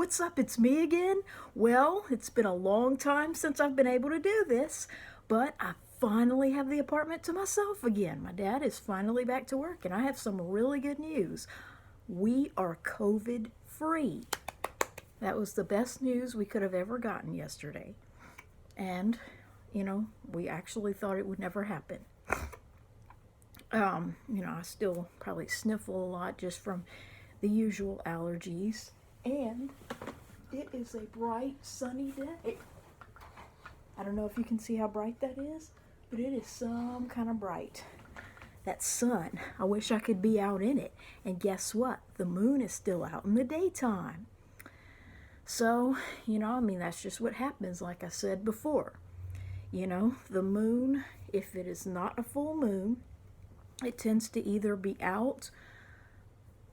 what's up? It's me again. Well, it's been a long time since I've been able to do this, but I finally have the apartment to myself again. My dad is finally back to work, and I have some really good news. We are COVID free. That was the best news we could have ever gotten yesterday. And, we actually thought it would never happen. I still probably sniffle a lot just from the usual allergies. And it is a bright, sunny day. I don't know if you can see how bright that is, but it is some kind of bright. That sun, I wish I could be out in it. And guess what? The moon is still out in the daytime. So, that's just what happens, like I said before. The moon, if it is not a full moon, it tends to either be out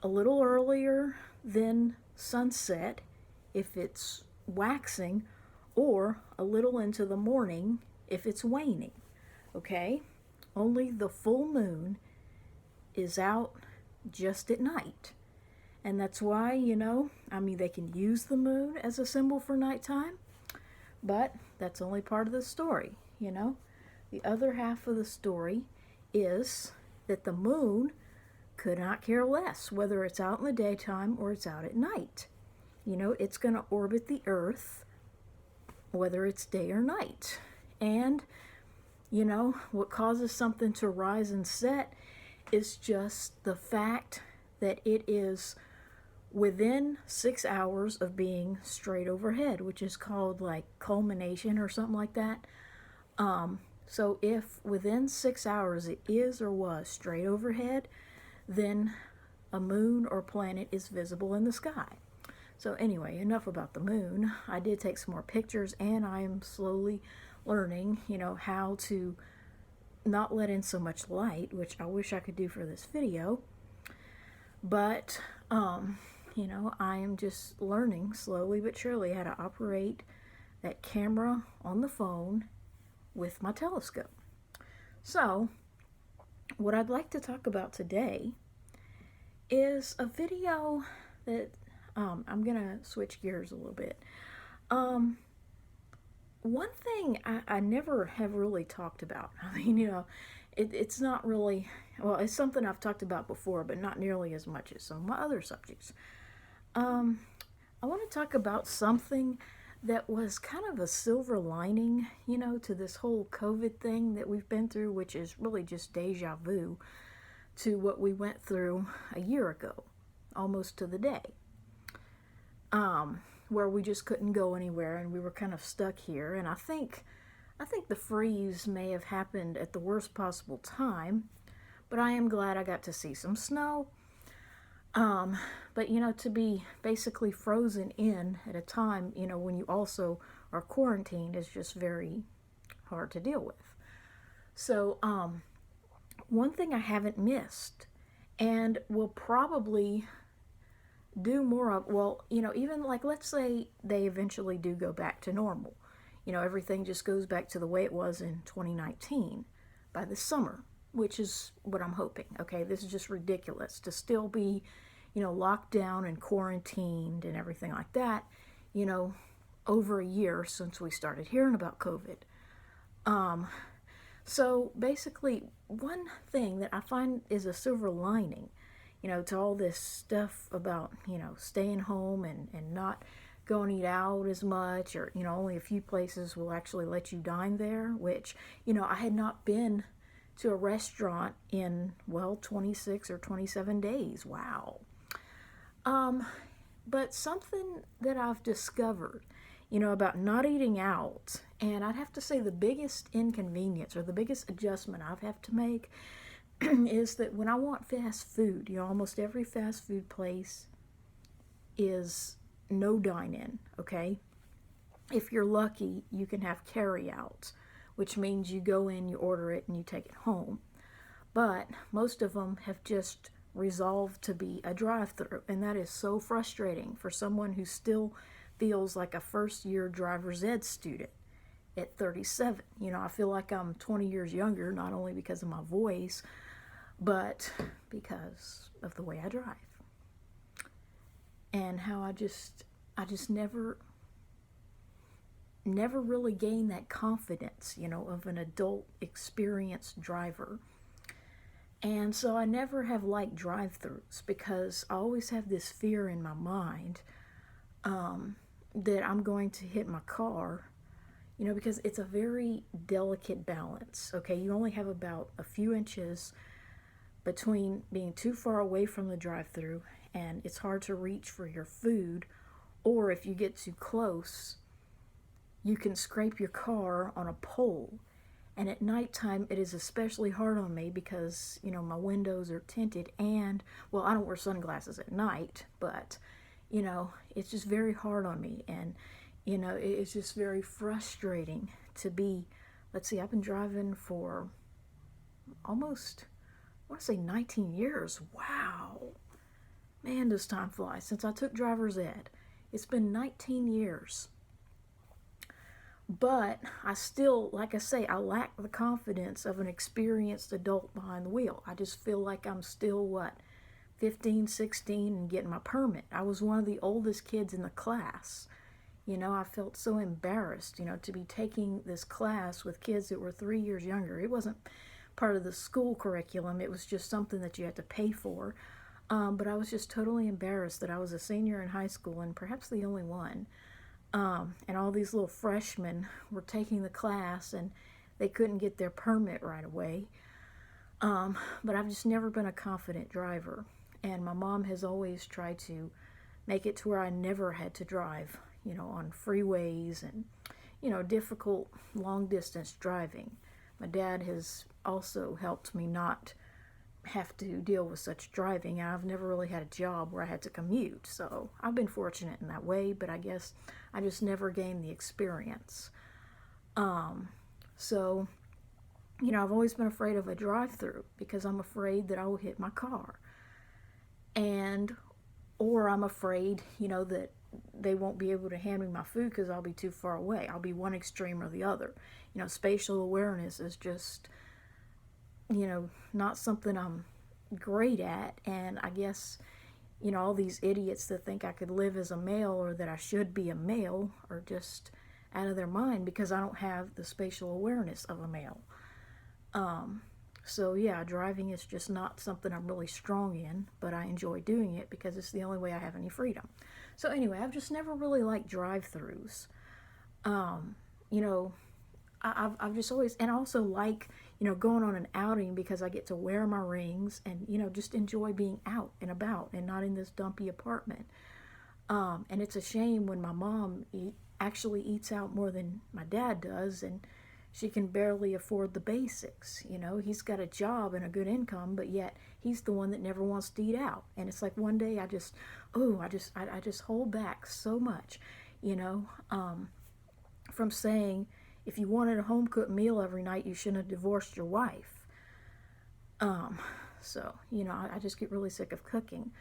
a little earlier than sunset if it's waxing, or a little into the morning if it's waning. Okay? Only the full moon is out just at night. And that's why, they can use the moon as a symbol for nighttime, but that's only part of the story, The other half of the story is that the moon could not care less whether it's out in the daytime or it's out at night. It's going to orbit the Earth whether it's day or night. And, what causes something to rise and set is just the fact that it is within 6 hours of being straight overhead, which is called like culmination or something like that. So if within 6 hours it is or was straight overhead, then a moon or planet is visible in the sky. So anyway, enough about the moon. I did take some more pictures, and I am slowly learning, how to not let in so much light, which I wish I could do for this video. But, I am just learning slowly but surely how to operate that camera on the phone with my telescope. So, what I'd like to talk about today is a video that I'm going to switch gears a little bit. One thing I never have really talked about, it's not really, well, it's something I've talked about before, but not nearly as much as some of my other subjects. I want to talk about something that was kind of a silver lining, to this whole COVID thing that we've been through, which is really just deja vu to what we went through a year ago, almost to the day, where we just couldn't go anywhere and we were kind of stuck here. And I think the freeze may have happened at the worst possible time, but I am glad I got to see some snow. But to be basically frozen in at a time, when you also are quarantined is just very hard to deal with. So, one thing I haven't missed and will probably do more of, well, even like, let's say they eventually do go back to normal. Everything just goes back to the way it was in 2019 by the summer, which is what I'm hoping. Okay, this is just ridiculous to still be, locked down and quarantined and everything like that, over a year since we started hearing about COVID. So basically, one thing that I find is a silver lining, to all this stuff about, staying home and not going to eat out as much, or, only a few places will actually let you dine there, which, I had not been to a restaurant in, 26 or 27 days. Wow. But something that I've discovered, about not eating out, and I'd have to say the biggest inconvenience or the biggest adjustment I've had to make is that when I want fast food, almost every fast food place is no dine-in, okay? If you're lucky, you can have carry-out, which means you go in, you order it, and you take it home. But most of them have just resolved to be a drive-through, and that is so frustrating for someone who still feels like a first-year driver's ed student at 37. I feel like I'm 20 years younger, not only because of my voice, but because of the way I drive. And how I just I just never really gained that confidence, of an adult experienced driver. And so I never have liked drive-throughs because I always have this fear in my mind that I'm going to hit my car, because it's a very delicate balance. Okay, you only have about a few inches between being too far away from the drive-through, and it's hard to reach for your food, or if you get too close, you can scrape your car on a pole. And at nighttime, it is especially hard on me because, my windows are tinted, and, well, I don't wear sunglasses at night, but, it's just very hard on me. And, it's just very frustrating to be, let's see, I've been driving for almost, I want to say 19 years. Wow. Man, does time fly. Since I took driver's ed, it's been 19 years. But I still, like I say, I lack the confidence of an experienced adult behind the wheel. I just feel like I'm still, 15, 16 and getting my permit. I was one of the oldest kids in the class. I felt so embarrassed, to be taking this class with kids that were 3 years younger. It wasn't part of the school curriculum. It was just something that you had to pay for. But I was just totally embarrassed that I was a senior in high school and perhaps the only one. And all these little freshmen were taking the class and they couldn't get their permit right away. But I've just never been a confident driver. And my mom has always tried to make it to where I never had to drive, on freeways and, difficult long distance driving. My dad has also helped me not have to deal with such driving, and I've never really had a job where I had to commute, so I've been fortunate in that way, but I guess I just never gained the experience. So, I've always been afraid of a drive-through because I'm afraid that I will hit my car, or I'm afraid, that they won't be able to hand me my food because I'll be too far away. I'll be one extreme or the other. Spatial awareness is just, not something I'm great at, and I guess, all these idiots that think I could live as a male or that I should be a male are just out of their mind because I don't have the spatial awareness of a male. So yeah, driving is just not something I'm really strong in, but I enjoy doing it because it's the only way I have any freedom. So anyway, I've just never really liked drive-throughs. I've just always, and I also like, going on an outing because I get to wear my rings and, just enjoy being out and about and not in this dumpy apartment. And it's a shame when my mom actually eats out more than my dad does, and she can barely afford the basics. He's got a job and a good income, but yet he's the one that never wants to eat out. And it's like one day I just hold back so much, from saying, if you wanted a home-cooked meal every night, you shouldn't have divorced your wife. So, I just get really sick of cooking.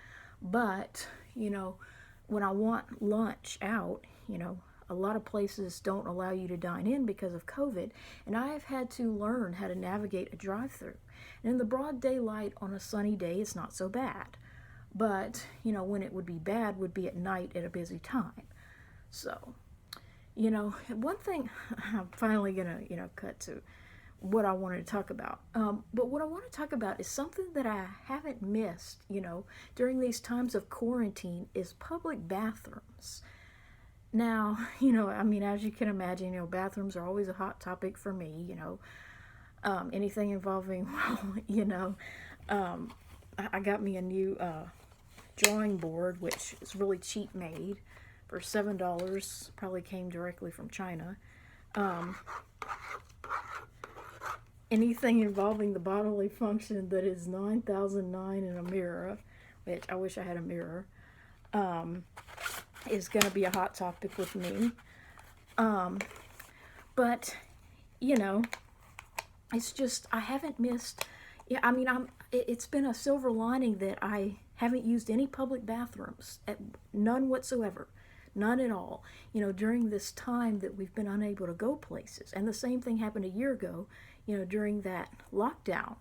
But, when I want lunch out, a lot of places don't allow you to dine in because of COVID, and I have had to learn how to navigate a drive-through. And in the broad daylight on a sunny day, it's not so bad. But, when it would be bad would be at night at a busy time. So, one thing, I'm finally going to, cut to what I wanted to talk about. But what I want to talk about is something that I haven't missed, during these times of quarantine, is public bathrooms. Now, as you can imagine, bathrooms are always a hot topic for me, anything involving, I got me a new drawing board, which is really cheap made for $7, probably came directly from China. Anything involving the bodily function that is 9009 in a mirror, which I wish I had a mirror, is going to be a hot topic with me. But, it's just, I haven't missed, it's been a silver lining that I haven't used any public bathrooms, none whatsoever. None at all, during this time that we've been unable to go places. And the same thing happened a year ago, during that lockdown,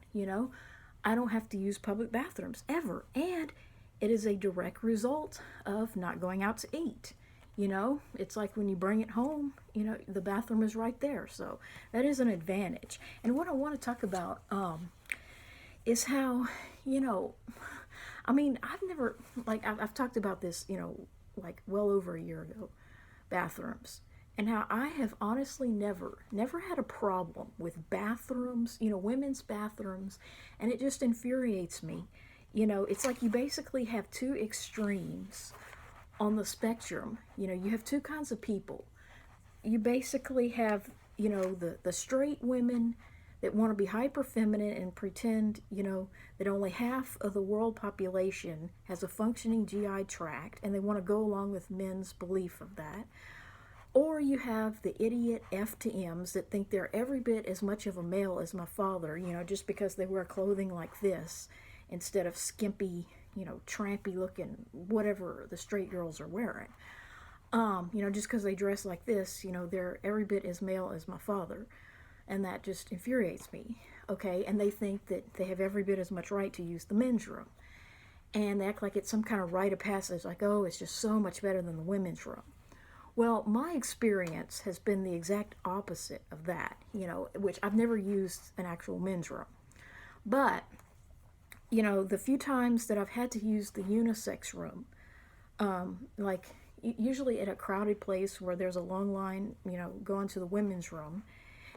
I don't have to use public bathrooms ever. And it is a direct result of not going out to eat. You know, it's like when you bring it home, you know, the bathroom is right there. So that is an advantage. And what I want to talk about is how, you know, I mean, I've never, like, I've talked about this, you know, like well over a year ago, bathrooms. And how I have honestly never had a problem with bathrooms, you know, women's bathrooms. And it just infuriates me. You know, it's like you basically have two extremes on the spectrum. You know, you have two kinds of people. You basically have, you know, the straight women that want to be hyper feminine and pretend, you know, that only half of the world population has a functioning GI tract, and they want to go along with men's belief of that. Or you have the idiot F to M's that think they're every bit as much of a male as my father, you know, just because they wear clothing like this instead of skimpy, you know, trampy looking, whatever the straight girls are wearing. You know, just because they dress like this, you know, they're every bit as male as my father. And that just infuriates me, okay? And they think that they have every bit as much right to use the men's room. And they act like it's some kind of rite of passage, like, oh, it's just so much better than the women's room. Well, my experience has been the exact opposite of that, you know, which I've never used an actual men's room. But, you know, the few times that I've had to use the unisex room, like usually at a crowded place where there's a long line, you know, going to the women's room.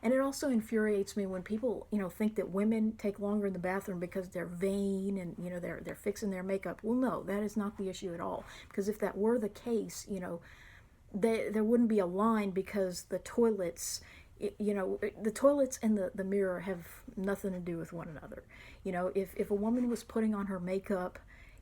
And it also infuriates me when people, you know, think that women take longer in the bathroom because they're vain and, you know, they're fixing their makeup. Well, no, that is not the issue at all. Because if that were the case, you know, there wouldn't be a line, because the toilets, you know, the toilets and the mirror have nothing to do with one another. You know, if a woman was putting on her makeup,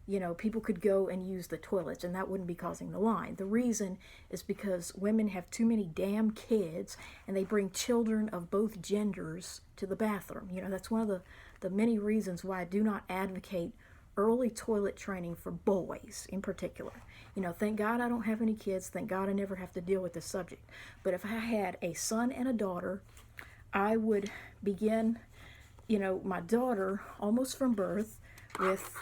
you know, people could go and use the toilets and that wouldn't be causing the line. The reason is because women have too many damn kids and they bring children of both genders to the bathroom. You know, that's one of the many reasons why I do not advocate early toilet training for boys in particular. You know, thank God I don't have any kids. Thank God I never have to deal with this subject. But if I had a son and a daughter, I would begin, you know, my daughter almost from birth with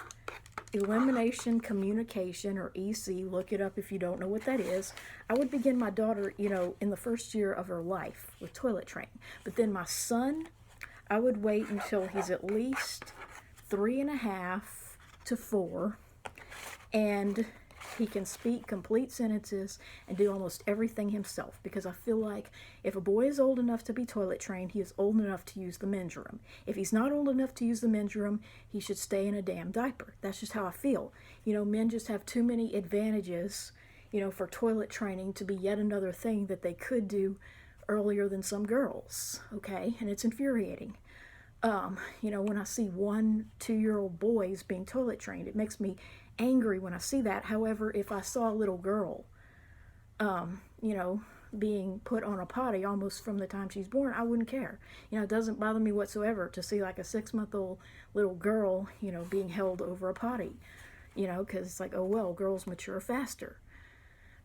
elimination communication, or EC. Look it up if you don't know what that is. I would begin my daughter, you know, in the first year of her life with toilet training. But then my son, I would wait until he's at least 3.5 to 4, and he can speak complete sentences and do almost everything himself, because I feel like if a boy is old enough to be toilet trained, he is old enough to use the men's room. If he's not old enough to use the men's room, he should stay in a damn diaper. That's just how I feel. You know, men just have too many advantages, you know, for toilet training to be yet another thing that they could do earlier than some girls, okay? And it's infuriating. You know, when I see 1-2-year-old boys being toilet trained, it makes me angry when I see that. However, if I saw a little girl, you know, being put on a potty almost from the time she's born, I wouldn't care. You know, it doesn't bother me whatsoever to see like a 6-month-old little girl, you know, being held over a potty, you know, because it's like, oh, well, girls mature faster.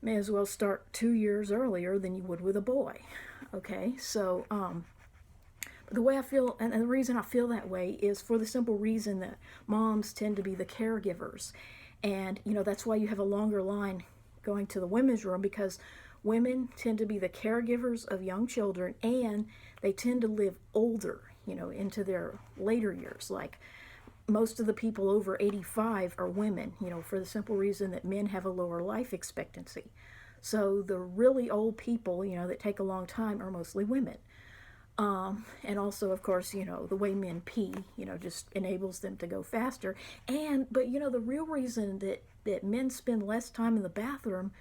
May as well start 2 years earlier than you would with a boy, okay? So, the way I feel, and the reason I feel that way is for the simple reason that moms tend to be the caregivers. And, you know, that's why you have a longer line going to the women's room, because women tend to be the caregivers of young children, and they tend to live older, you know, into their later years. Like, most of the people over 85 are women, you know, for the simple reason that men have a lower life expectancy. So the really old people, you know, that take a long time are mostly women. And also, of course, you know, the way men pee, you know, just enables them to go faster. But, you know, the real reason that men spend less time in the bathroom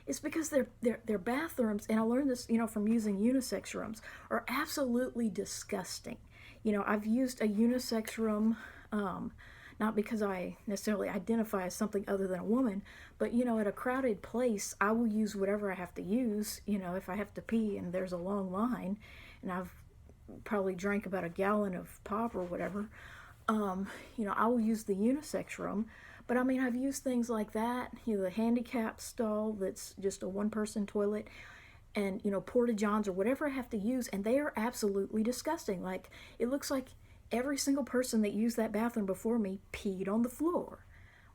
is because their bathrooms, and I learned this, you know, from using unisex rooms, are absolutely disgusting. You know, I've used a unisex room, not because I necessarily identify as something other than a woman, but, you know, at a crowded place, I will use whatever I have to use, you know, if I have to pee and there's a long line, and I've probably drank about a gallon of pop or whatever, you know, I will use the unisex room. But I mean, I've used things like that, you know, the handicap stall that's just a one-person toilet, and, you know, porta-johns or whatever I have to use, and they are absolutely disgusting. Like, it looks like every single person that used that bathroom before me peed on the floor.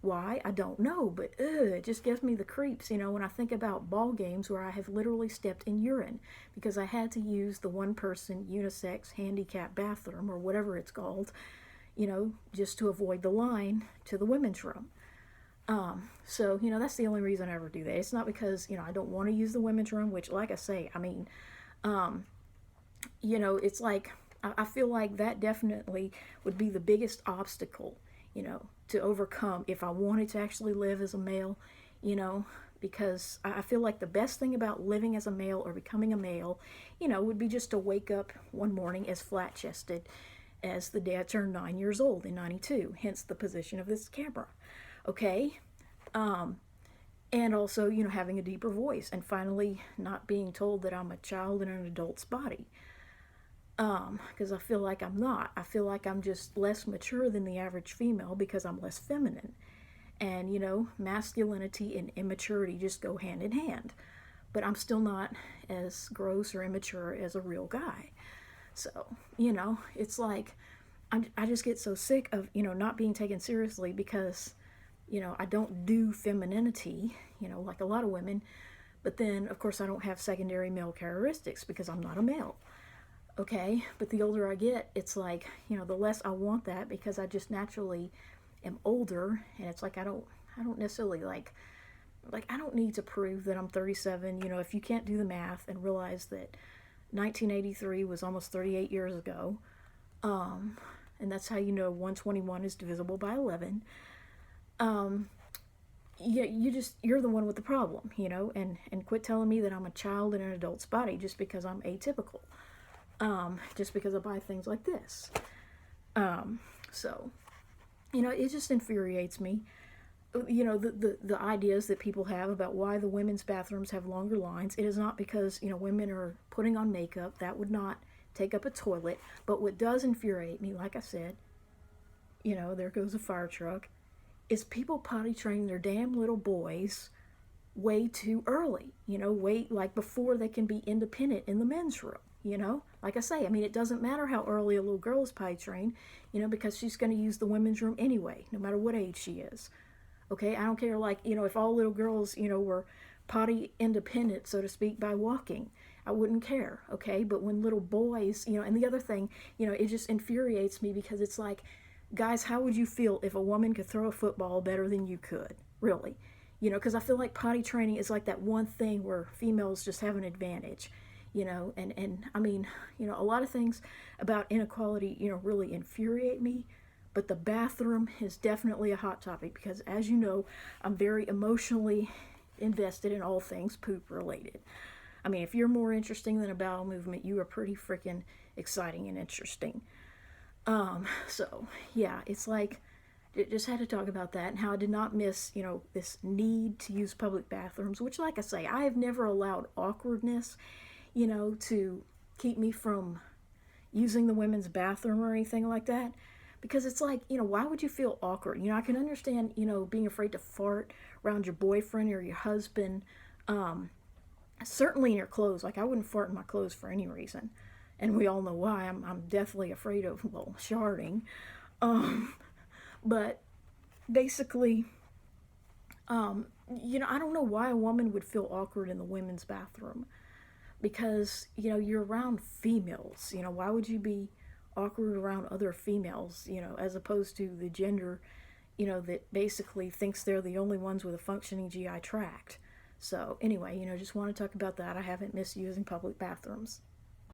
Why? I don't know, but it just gives me the creeps, when I think about ball games where I have literally stepped in urine because I had to use the one person unisex handicap bathroom or whatever it's called, just to avoid the line to the women's room. So, that's the only reason I ever do that. It's not because, I don't want to use the women's room, which, like I say, I mean, it's like, I feel like that definitely would be the biggest obstacle, to overcome if I wanted to actually live as a male, because I feel like the best thing about living as a male or becoming a male, would be just to wake up one morning as flat chested as the day I turned 9 years old in 92, hence the position of this camera. Okay? And also, having a deeper voice and finally not being told that I'm a child in an adult's body. Because I feel like I'm not. I feel like I'm just less mature than the average female because I'm less feminine. And, masculinity and immaturity just go hand in hand. But I'm still not as gross or immature as a real guy. So, it's like, I just get so sick of, not being taken seriously because, I don't do femininity, like a lot of women. But then, of course, I don't have secondary male characteristics because I'm not a male. Okay, but the older I get, it's like, the less I want that because I just naturally am older, and it's like I don't necessarily like I don't need to prove that I'm 37. If you can't do the math and realize that 1983 was almost 38 years ago, and that's how 121 is divisible by 11. Yeah, you're the one with the problem, and quit telling me that I'm a child in an adult's body just because I'm atypical. Just because I buy things like this. So, it just infuriates me. The ideas that people have about why the women's bathrooms have longer lines. It is not because, women are putting on makeup. That would not take up a toilet. But what does infuriate me, like I said, there goes a fire truck, is people potty training their damn little boys way too early. Wait, like before they can be independent in the men's room. Like I say, I mean, it doesn't matter how early a little girl is potty trained, because she's going to use the women's room anyway, no matter what age she is. Okay, I don't care, like, if all little girls, were potty independent, so to speak, by walking, I wouldn't care, okay? But when little boys, and the other thing, it just infuriates me because it's like, guys, how would you feel if a woman could throw a football better than you could, really? Because I feel like potty training is like that one thing where females just have an advantage. And I mean, a lot of things about inequality, really infuriate me, but the bathroom is definitely a hot topic because, as you know, I'm very emotionally invested in all things poop related. I mean, if you're more interesting than a bowel movement, you are pretty freaking exciting and interesting. So yeah, it's like, just had to talk about that and how I did not miss, this need to use public bathrooms, which, like I say, I have never allowed awkwardness to keep me from using the women's bathroom or anything like that. Because it's like, why would you feel awkward? I can understand, being afraid to fart around your boyfriend or your husband. Certainly in your clothes. Like, I wouldn't fart in my clothes for any reason. And we all know why. I'm definitely afraid of, sharding. But basically, I don't know why a woman would feel awkward in the women's bathroom. Because, you're around females. Why would you be awkward around other females, as opposed to the gender, that basically thinks they're the only ones with a functioning GI tract. So, anyway, just want to talk about that. I haven't missed using public bathrooms.